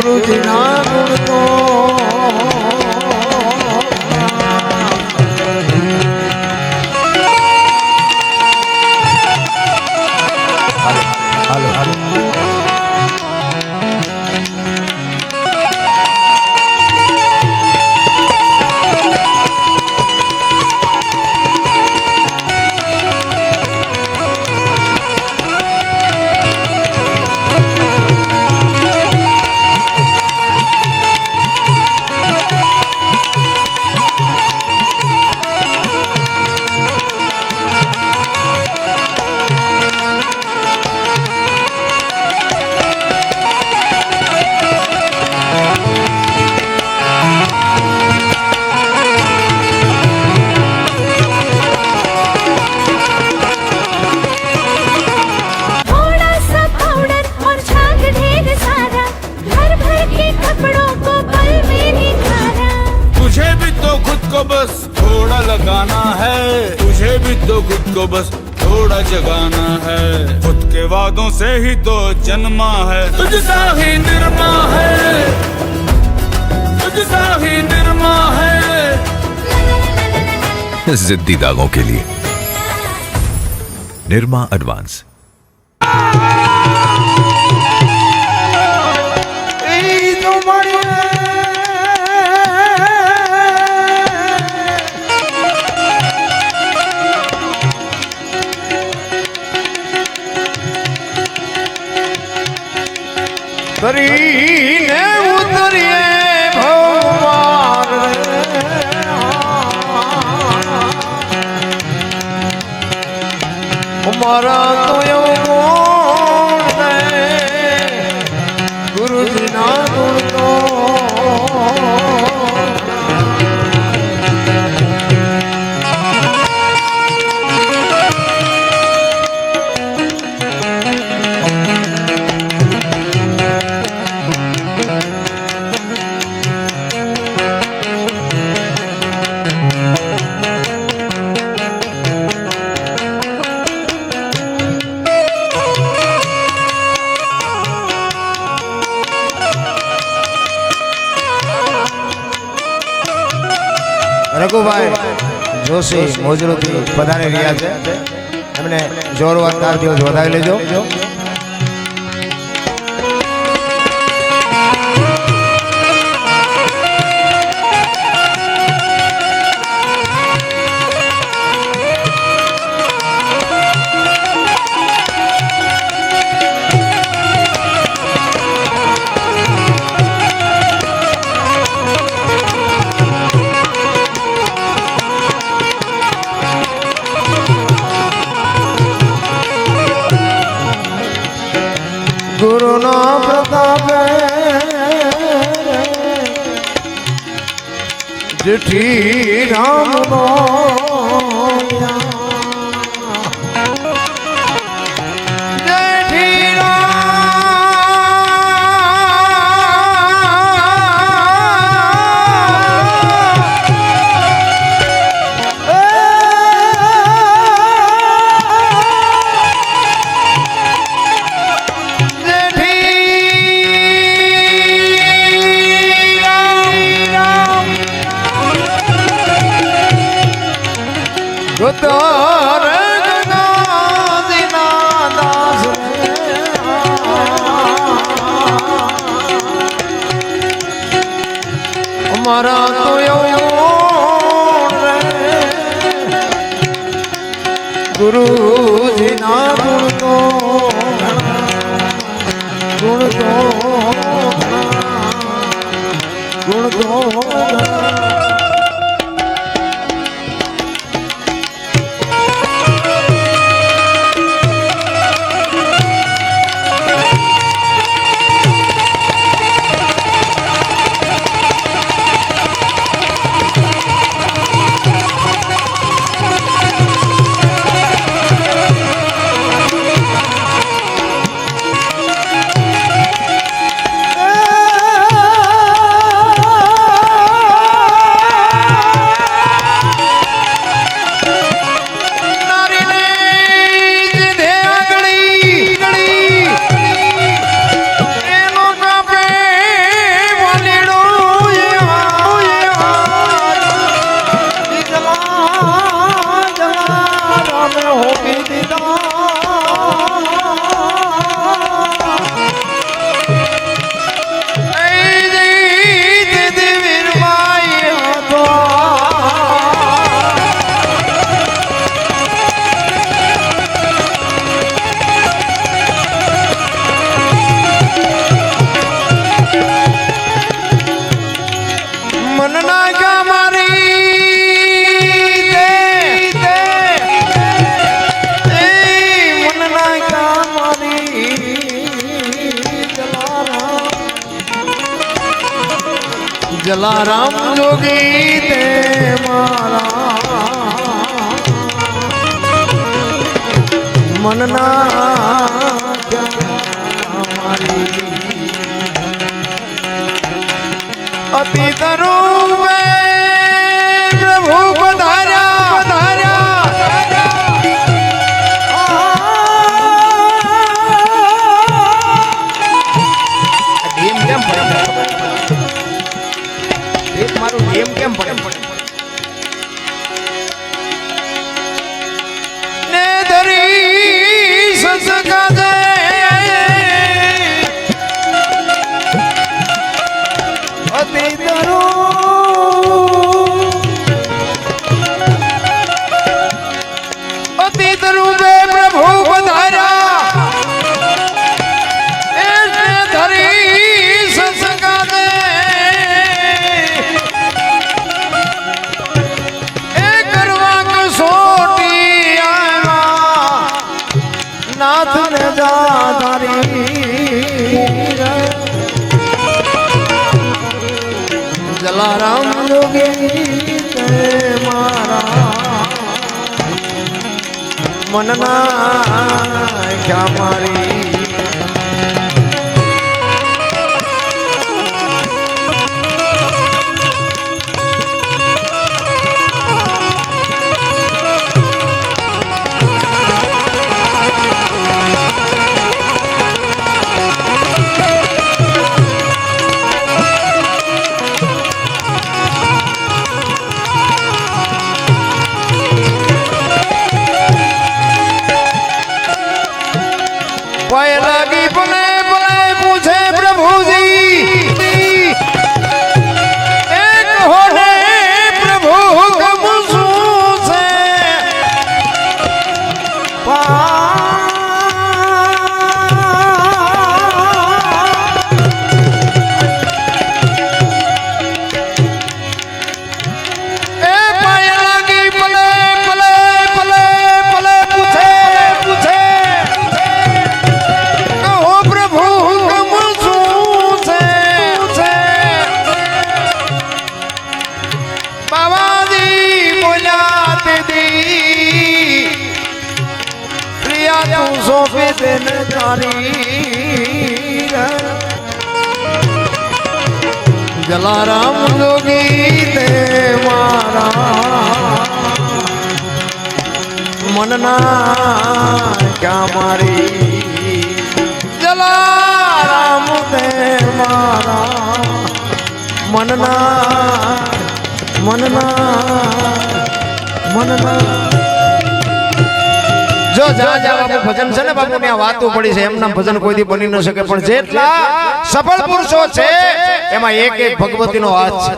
ગુરુજી ના ગુણ તો હાલો હાલો बस थोड़ा लगाना है, तुझे भी तो खुद को बस थोड़ा जगाना है। खुद के वादों से ही तो जन्मा है, तुझसा ही निर्मा है, तुझसा ही निर्मा है। जिद्दी दागों के लिए निर्मा एडवांस। કરીને ઉતરીએ ભગવાન મારા તો એવું ગુરુજી ના ગુણ તો રઘુભાઈ જોશી મોજરૂથી પધારી રહ્યા છે, એમને જોરદાર તાળીઓ વધાવી લેજો। गुरु ना प्रताप जिठी राम हमारा तो गुरु जी ना गुण तो गुण तो જલારામ જોગી તે મારા મનના અતિ તરું પ્રભુ પધાર્યા કેમ પડે ને ધરી સંસ્કાર દે અતિ તરો અતિ તરુ બે પ્રભુ પધાર્યા એને ધરી સંસ્કાર દે नाथ ने जाधारी जलाराम जोगी ते मारा मनना क्या मारी पाए लगी बने बने पूछे प्रभु जी एक होने प्रभु हुक्म से सोफे दिन जलाराम जोगी ते मारा मनना क्या मारी जलाराम ते मारा मनना मनना मनना जो जा जा बापू भजन છે ને બાપુ ને આ વાતો પડી છે એમના ભજન કોઈથી બની ન શકે પણ જેટલા સફળ પુરુષો છે એમાં એક એક ભગવતીનો હાથ છે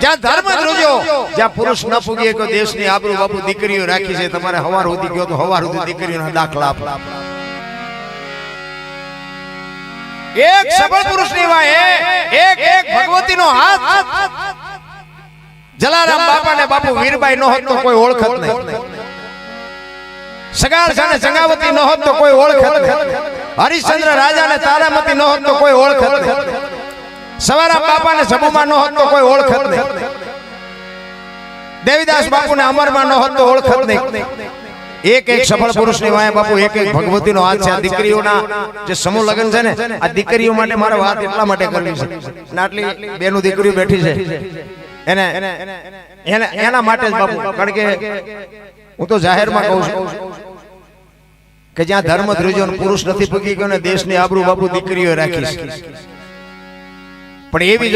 જ્યાં ધર્મ ધ્રુજ્યો જ્યાં પુરુષ ન પૂગી કે દેશની આબરૂ બાપુ દીકરીઓ રાખી છે તમારે હવાર સુધી ગયો તો હવાર સુધી દીકરીઓના દાખલા આપ એક સફળ પુરુષની વાહે એક એક ભગવતીનો હાથ જલારામ બાપાને બાપુ વીરબાઈ નો હોત તો કોઈ ઓળખત નહીં સગાર જાને સંગાવતી ન હોત તો કોઈ ઓળખત નહીં હરિશ્ચંદ્ર રાજાને તારામતી ન હોત તો કોઈ ઓળખત નહીં સવારામ બાપાને સબુમાં ન હોત તો કોઈ ઓળખત નહીં દેવીદાસ બાપુને અમરમાં ન હોત તો ઓળખત નહીં એક એક સફળ પુરુષની વાય બાપુ એક એક ભગવતીનો હાથ છે આ દીકરીઓના જે સમૂહ લગ્ન છે ને આ દીકરીઓ માટે મારે વાત એટલા માટે કરવી છે આટલી બેનું દીકરીઓ બેઠી છે એને એના માટે જ બાપુ કારણ કે હું તો જાહેરમાં કહું છું કે જ્યાં ધર્મ ધ્રુજ્યો પુરુષ નથી પૂગી ગયો ને દેશની આબરૂ બાપુ દીકરીઓ રાખી છે પણ એવી